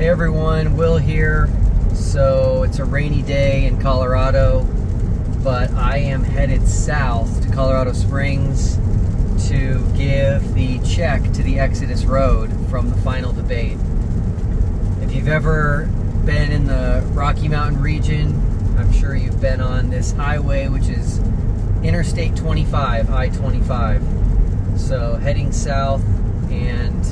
Hey everyone, Will here. So it's a rainy day in Colorado, but I am headed south to Colorado Springs to give the check to the Exodus Road from the final debate. If you've ever been in the Rocky Mountain region, I'm sure you've been on this highway, which is Interstate 25, I-25. So heading south, and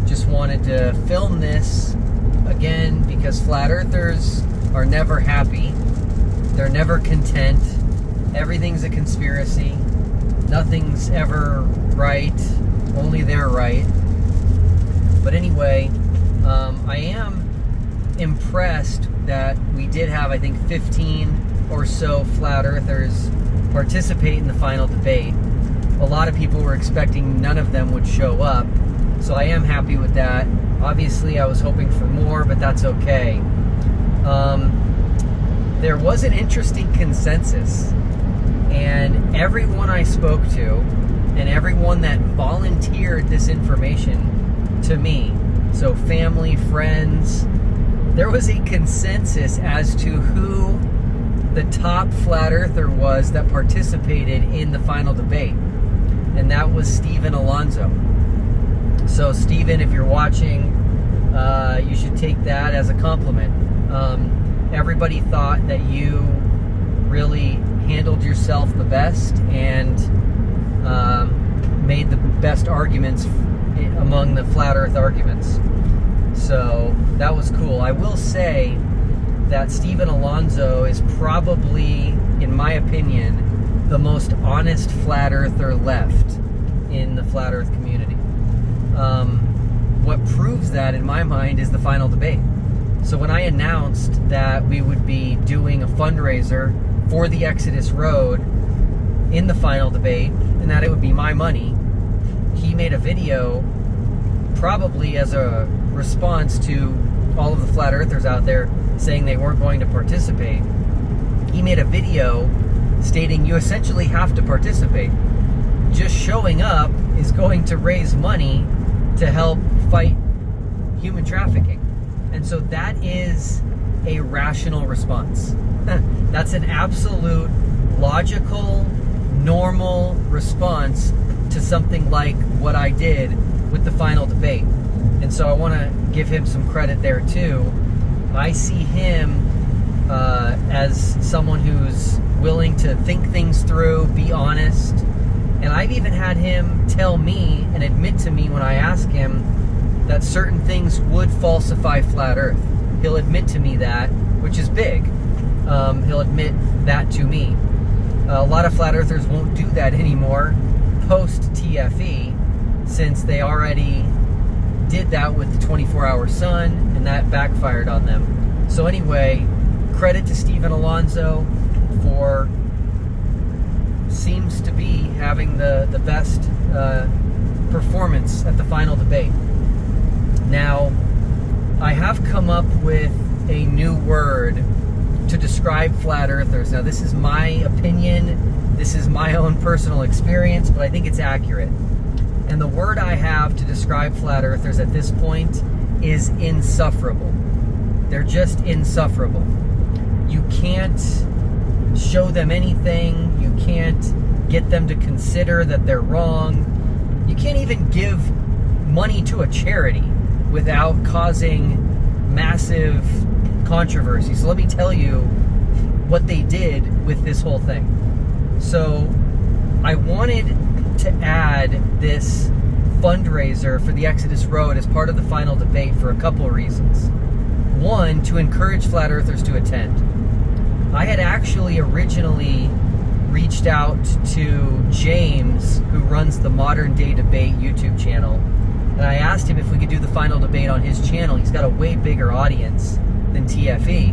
just wanted to film this again because flat earthers are never happy. They're never content. Everything's a conspiracy. Nothing's ever right. Only they're right. But anyway, I am impressed that we did have, I think, 15 or so flat earthers participate in the final debate. A lot of people were expecting none of them would show up, so I am happy with that. Obviously, I was hoping for more, but that's okay. There was an interesting consensus, and everyone I spoke to, and everyone that volunteered this information to me, so family, friends, there was a consensus as to who the top flat earther was that participated in the final debate, and that was Stephen Alonso. So Stephen, if you're watching, you should take that as a compliment. Everybody thought that you really handled yourself the best and made the best arguments among the flat earth arguments. So that was cool. I will say that Stephen Alonso is probably, in my opinion, the most honest flat earther left in the flat earth community. What proves that, in my mind, is the final debate. So when I announced that we would be doing a fundraiser for the Exodus Road in the final debate, and that it would be my money, he made a video, probably as a response to all of the flat earthers out there saying they weren't going to participate. He made a video stating you essentially have to participate. Just showing up is going to raise money to help fight human trafficking. And so that is a rational response. That's an absolute logical, normal response to something like what I did with the final debate. And so I want to give him some credit there too. I see him as someone who's willing to think things through, be honest. And I've even had him tell me and admit to me when I ask him that certain things would falsify flat earth. He'll admit to me that, which is big. He'll admit that to me. A lot of flat earthers won't do that anymore post TFE, since they already did that with the 24-hour sun, and that backfired on them. So anyway, credit to Stephen Alonso for seems to be having the best performance at the final debate. Now, I have come up with a new word to describe flat earthers. Now, this is my opinion, this is my own personal experience, but I think it's accurate. And the word I have to describe flat earthers at this point is insufferable. They're just insufferable. You can't show them anything. You can't get them to consider that they're wrong. You can't even give money to a charity without causing massive controversy. So let me tell you what they did with this whole thing. So I wanted to add this fundraiser for the Exodus Road as part of the final debate for a couple of reasons. One, to encourage flat earthers to attend. I had actually originally reached out to James, who runs the Modern Day Debate YouTube channel, and I asked him if we could do the final debate on his channel. He's got a way bigger audience than TFE.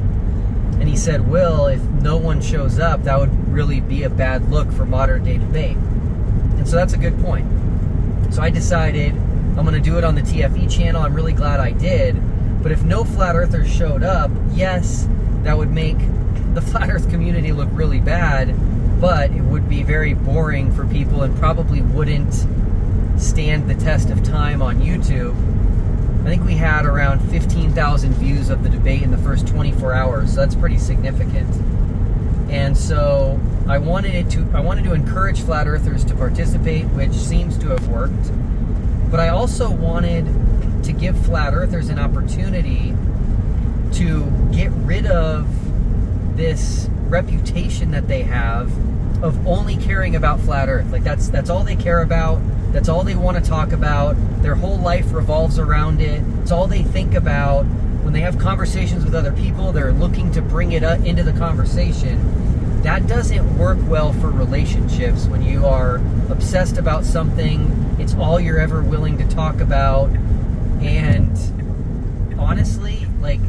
And he said, Will, if no one shows up, that would really be a bad look for Modern Day Debate. And so that's a good point. So I decided I'm going to do it on the TFE channel. I'm really glad I did. But if no flat earthers showed up, yes, that would make the flat earth community look really bad, but it would be very boring for people and probably wouldn't stand the test of time on YouTube. I think we had around 15,000 views of the debate in the first 24 hours. So that's pretty significant. And so I wanted to encourage flat earthers to participate, which seems to have worked. But I also wanted to give flat earthers an opportunity to get rid of this reputation that they have of only caring about flat earth. Like that's all they care about. That's all they want to talk about. Their whole life revolves around it. It's all they think about. When they have conversations with other people, they're looking to bring it up into the conversation. That doesn't work well for relationships. When you are obsessed about something, it's all you're ever willing to talk about. And honestly, like,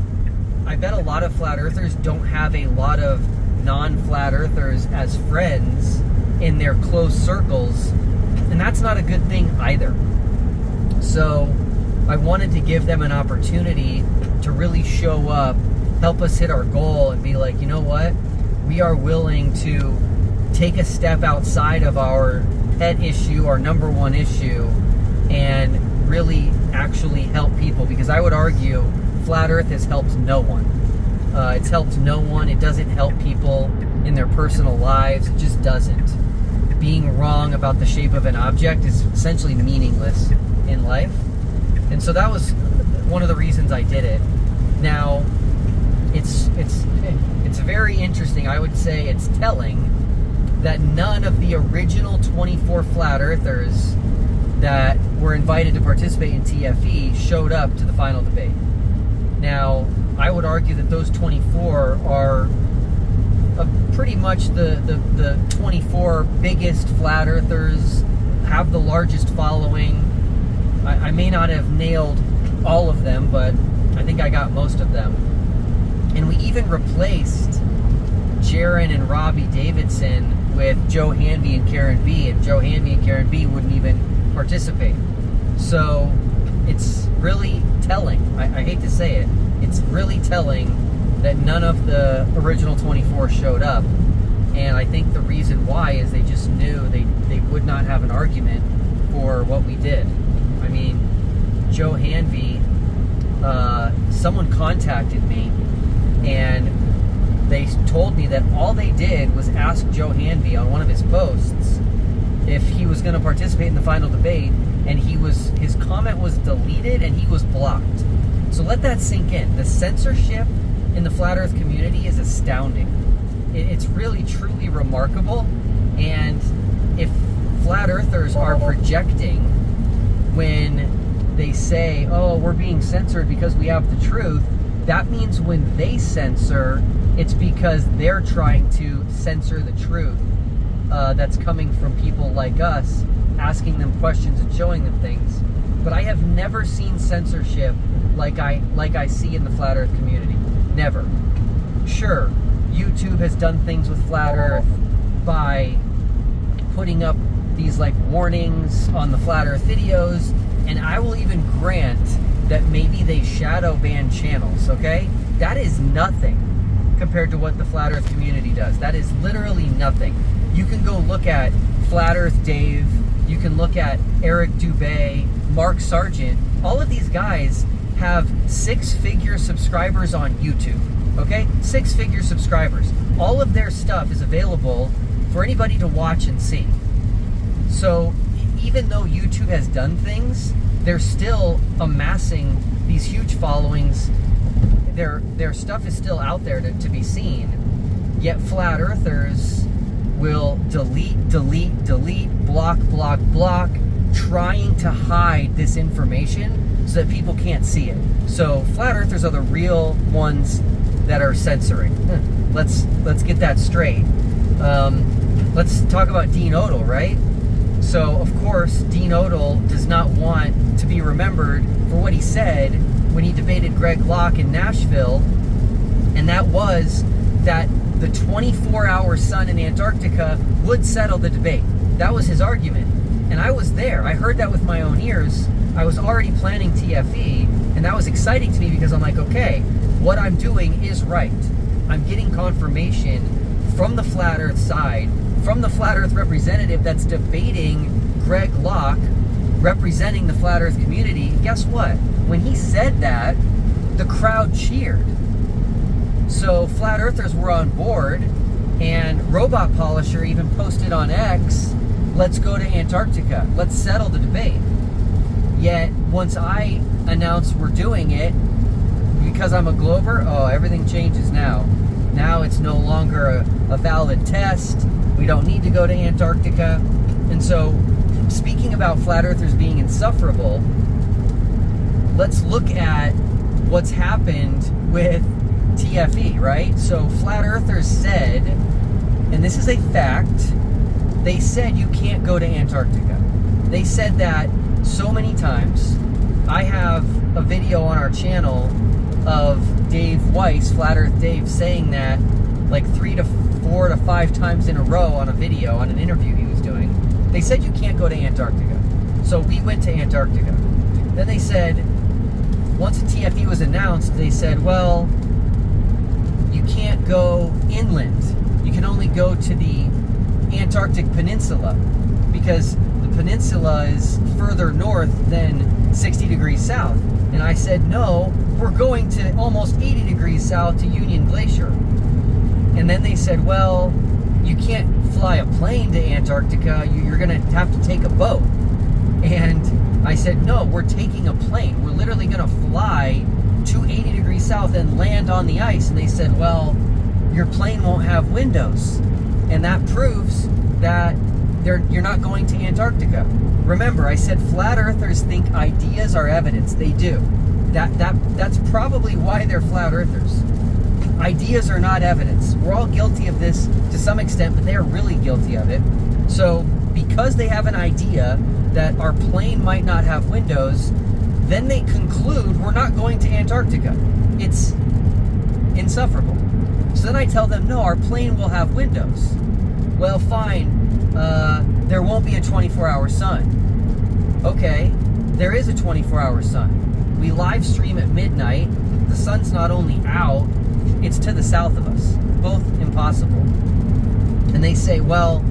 I bet a lot of flat earthers don't have a lot of non-flat earthers as friends in their close circles, and that's not a good thing either. So I wanted to give them an opportunity to really show up, help us hit our goal, and be like, you know what? We are willing to take a step outside of our pet issue, our number one issue, and really actually help people. Because I would argue flat earth has helped no one. It's helped no one. It doesn't help people in their personal lives. It just doesn't. Being wrong about the shape of an object is essentially meaningless in life. And so that was one of the reasons I did it. Now, it's very interesting. I would say it's telling that none of the original 24 flat earthers that were invited to participate in TFE showed up to the final debate. Now, I would argue that those 24 are pretty much the 24 biggest flat earthers, have the largest following. I may not have nailed all of them, but I think I got most of them. And we even replaced Jaron and Robbie Davidson with Joe Hanvey and Karen B, and Joe Hanvey and Karen B wouldn't even participate. So it's really telling. I hate to say it. It's really telling that none of the original 24 showed up. And I think the reason why is they just knew they would not have an argument for what we did. I mean, Joe Hanvey, someone contacted me and they told me that all they did was ask Joe Hanvey on one of his posts if he was going to participate in the final debate, and his comment was deleted and he was blocked. So let that sink in. The censorship in the flat earth community is astounding. It's really, truly remarkable. And if flat earthers are projecting when they say, oh, we're being censored because we have the truth, that means when they censor, it's because they're trying to censor the truth that's coming from people like us, asking them questions and showing them things. But I have never seen censorship like I see in the flat earth community. Never. Sure, YouTube has done things with flat earth by putting up these like warnings on the flat earth videos, and I will even grant that maybe they shadow ban channels, okay? That is nothing compared to what the flat earth community does. That is literally nothing. You can go look at Flat Earth Dave, you can look at Eric Dubé, Mark Sargent. All of these guys have 6-figure subscribers on YouTube, okay? 6-figure subscribers. All of their stuff is available for anybody to watch and see. So even though YouTube has done things, they're still amassing these huge followings. Their stuff is still out there to be seen. Yet flat earthers will delete, block, trying to hide this information so that people can't see it. So flat earthers are the real ones that are censoring. Let's get that straight. Let's talk about Dean Odle, right? So of course Dean Odle does not want to be remembered for what he said when he debated Greg Locke in Nashville, and that was that the 24-hour sun in Antarctica would settle the debate. That was his argument. And I was there. I heard that with my own ears. I was already planning TFE, and that was exciting to me because I'm like, okay, what I'm doing is right. I'm getting confirmation from the flat earth side, from the flat earth representative that's debating Greg Locke, representing the flat earth community. Guess what? when he said that, the crowd cheered. So flat earthers were on board, and Robot Polisher even posted on X, let's go to Antarctica, let's settle the debate. Yet, once I announced we're doing it, because I'm a Glober, everything changes now. Now it's no longer a valid test. We don't need to go to Antarctica. And so, speaking about flat earthers being insufferable, let's look at what's happened with TFE, right? So flat earthers said, and this is a fact, they said you can't go to Antarctica. They said that so many times. I have a video on our channel of Dave Weiss, Flat Earth Dave, saying that like 3 to 4 to 5 times in a row on a video, on an interview he was doing. They said you can't go to Antarctica. So we went to Antarctica. Then they said, once the TFE was announced, they said, well, you can't go inland. You can only go to the Antarctic Peninsula because the peninsula is further north than 60 degrees south. And I said, no, we're going to almost 80 degrees south to Union Glacier. And then they said, well, you can't fly a plane to Antarctica. You're going to have to take a boat. And I said, no, we're taking a plane. We're literally going to fly to 80 degrees south and land on the ice. And they said, well, your plane won't have windows. And that proves that you're not going to Antarctica. Remember, I said flat earthers think ideas are evidence. They do. That's probably why they're flat earthers. Ideas are not evidence. We're all guilty of this to some extent, but they are really guilty of it. So because they have an idea that our plane might not have windows, then they conclude we're not going to Antarctica. It's insufferable. So then I tell them, no, our plane will have windows. Well, fine. There won't be a 24-hour sun. Okay, there is a 24-hour sun. We live stream at midnight. The sun's not only out, it's to the south of us. Both impossible. And they say, well,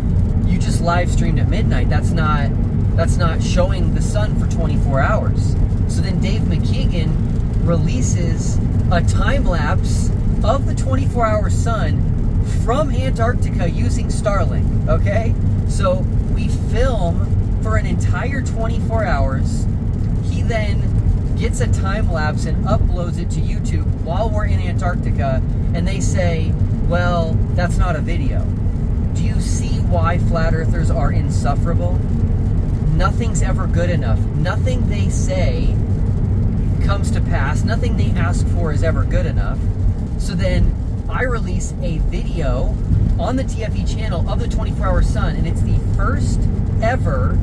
you just live streamed at midnight. That's not showing the sun for 24 hours. So then Dave McKeegan releases a time lapse of the 24-hour sun from Antarctica using Starlink, okay? So we film for an entire 24 hours. He then gets a time lapse and uploads it to YouTube while we're in Antarctica, and they say, well, that's not a video. Do you see why flat earthers are insufferable? Nothing's ever good enough. Nothing they say comes to pass. Nothing they ask for is ever good enough. So then I release a video on the TFE channel of the 24-hour sun, and it's the first ever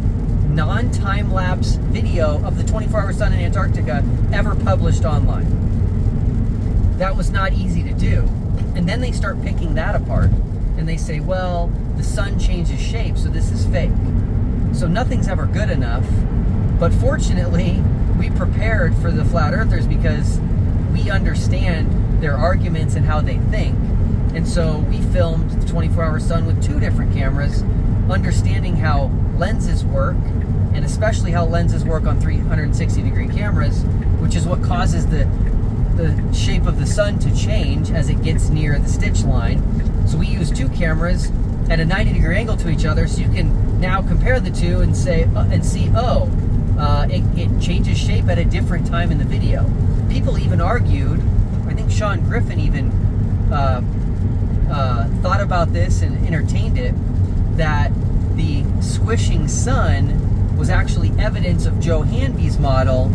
non-time-lapse video of the 24-hour sun in Antarctica ever published online. That was not easy to do. And then they start picking that apart, and they say, well, the sun changes shape, so this is fake. So nothing's ever good enough. But fortunately, we prepared for the flat earthers because we understand their arguments and how they think. And so we filmed the 24-hour sun with 2 different cameras, understanding how lenses work, and especially how lenses work on 360-degree cameras, which is what causes the shape of the sun to change as it gets near the stitch line. So we use 2 cameras at a 90-degree angle to each other, so you can now compare the 2 and say and see, it changes shape at a different time in the video. People even argued, I think Sean Griffin even thought about this and entertained it, that the squishing sun was actually evidence of Joe Hanvey's model,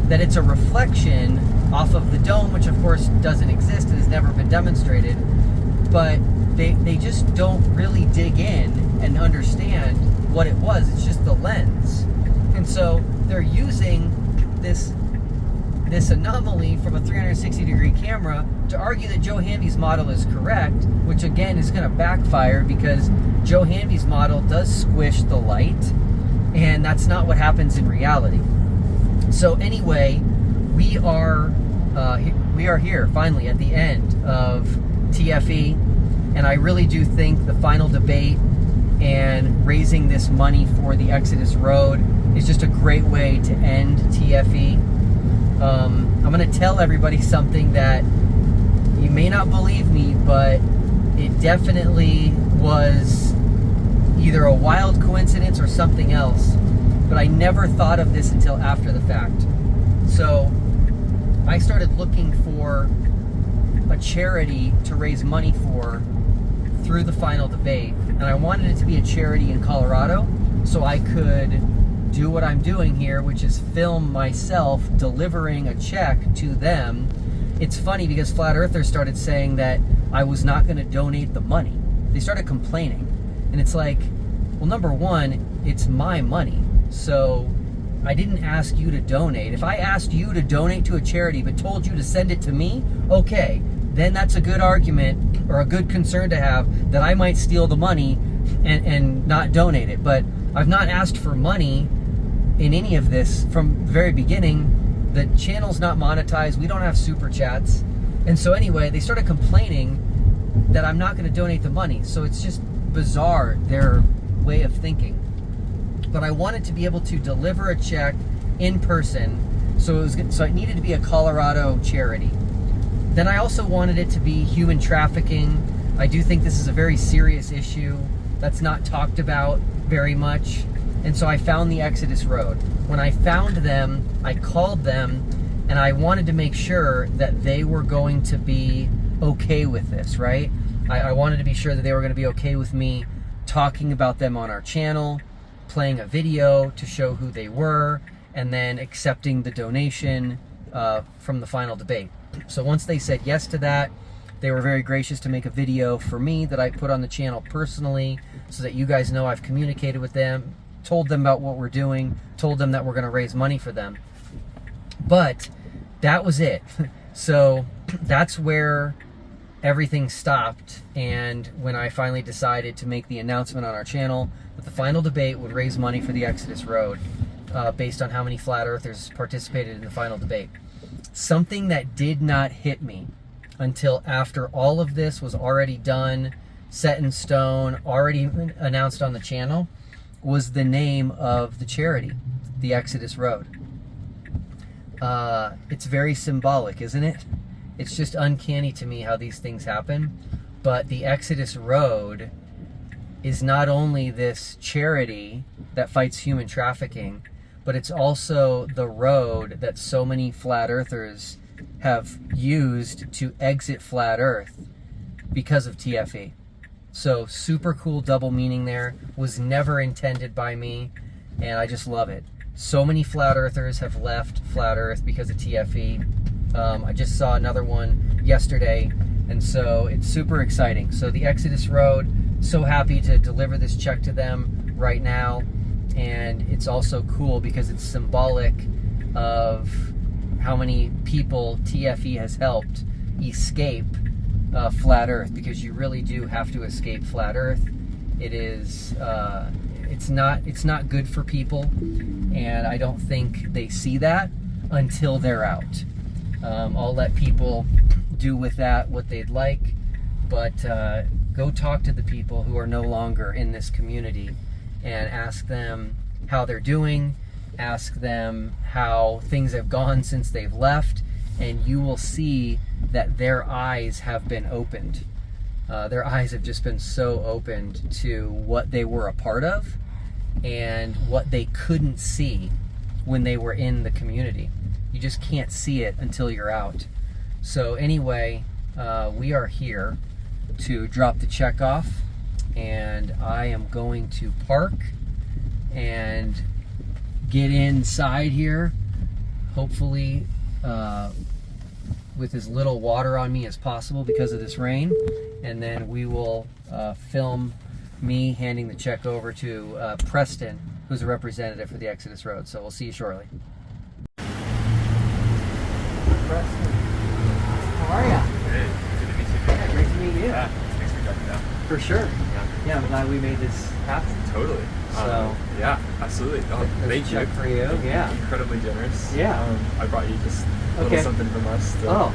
that it's a reflection off of the dome, which of course doesn't exist and has never been demonstrated. But they just don't really dig in and understand what it was. It's just the lens. And so they're using this anomaly from a 360-degree camera to argue that Joe Hanvey's model is correct, which again is going to backfire because Joe Hanvey's model does squish the light, and that's not what happens in reality. So anyway, we are here finally at the end of TFE, and I really do think the final debate and raising this money for the Exodus Road is just a great way to end TFE. I'm going to tell everybody something that you may not believe me, but it definitely was either a wild coincidence or something else. But I never thought of this until after the fact. So I started looking for a charity to raise money for through the final debate. And I wanted it to be a charity in Colorado so I could do what I'm doing here, which is film myself delivering a check to them. It's funny because Flat Earthers started saying that I was not going to donate the money. They started complaining. And it's like, well, number one, it's my money. So I didn't ask you to donate. If I asked you to donate to a charity but told you to send it to me, okay, then that's a good argument or a good concern to have that I might steal the money and not donate it. But I've not asked for money in any of this from the very beginning. The channel's not monetized. We don't have super chats. And so anyway, they started complaining that I'm not going to donate the money. So it's just bizarre, their way of thinking. But I wanted to be able to deliver a check in person, so it needed to be a Colorado charity. Then I also wanted it to be human trafficking. I do think this is a very serious issue that's not talked about very much. And so I found the Exodus Road. When I found them, I called them, and I wanted to make sure that they were going to be okay with this, right? I wanted to be sure that they were going to be okay with me talking about them on our channel, playing a video to show who they were, and then accepting the donation from the final debate. So once they said yes to that, they were very gracious to make a video for me that I put on the channel personally so that you guys know I've communicated with them, told them about what we're doing, told them that we're going to raise money for them. But that was it. So that's where everything stopped. And when I finally decided to make the announcement on our channel that the final debate would raise money for the Exodus Road based on how many flat earthers participated in the final debate. Something that did not hit me until after all of this was already done, set in stone, already announced on the channel, was the name of the charity, the Exodus Road. It's very symbolic, isn't it? It's just uncanny to me how these things happen. But the Exodus Road is not only this charity that fights human trafficking, but it's also the road that so many flat earthers have used to exit flat earth because of TFE. So super cool double meaning there. Was never intended by me, and I just love it. So many flat earthers have left flat earth because of TFE. I just saw another one yesterday, and so it's super exciting. So the Exodus Road, so happy to deliver this check to them right now. And it's also cool because it's symbolic of how many people TFE has helped escape flat earth, because you really do have to escape flat earth. It is it's not good for people, and I don't think they see that until they're out. I'll let people do with that what they'd like, but go talk to the people who are no longer in this community and ask them how they're doing, ask them how things have gone since they've left, and you will see that their eyes have been opened. Their eyes have just been so opened to what they were a part of and what they couldn't see when they were in the community. You just can't see it until you're out. So anyway, we are here to drop the check off, and I am going to park and get inside here, hopefully with as little water on me as possible because of this rain, and then we will film me handing the check over to Preston, who's a representative for the Exodus Road. So we'll see you shortly. Preston, how are ya? Hey, good to meet you. Yeah, great to meet you. Yeah, thanks for jumping down. For sure. Yeah, I'm glad we made this happen. Totally. So yeah, absolutely. Oh, thank you. Check for you. Yeah. Incredibly generous. Yeah. I brought you just a little something from us to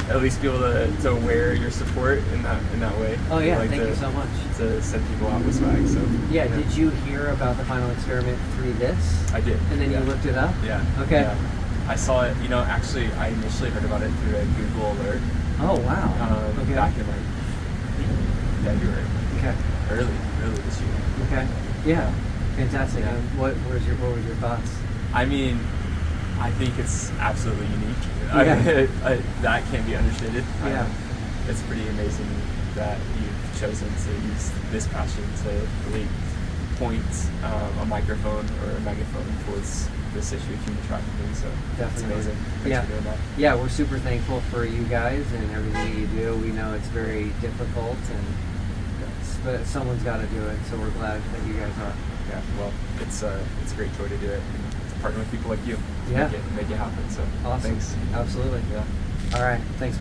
at least be able to wear your support in that way. Oh yeah, like thank you so much. To send people out with swag. So yeah, did you hear about the final experiment through this? I did. And then you looked it up? Yeah. Okay. Yeah. I saw it. Actually, I initially heard about it through a Google alert. Oh wow. Okay. Back in like February. Okay. Early this year. Okay. Yeah. Fantastic. Yeah. And what was your thoughts? I mean, I think it's absolutely unique. Yeah. That can't be understated. Yeah. It's pretty amazing that you've chosen to use this passion to really point a microphone or a megaphone towards this issue of human trafficking. So Definitely. it's amazing. Thanks for doing that. Yeah, we're super thankful for you guys and everything you do. We know it's very difficult, but someone's got to do it. So we're glad that you guys are. Yeah. Well, it's a great joy to do it and to partner with people like you. To Yeah. Make it happen. So Awesome. thanks. Absolutely. Yeah. All right. Thanks.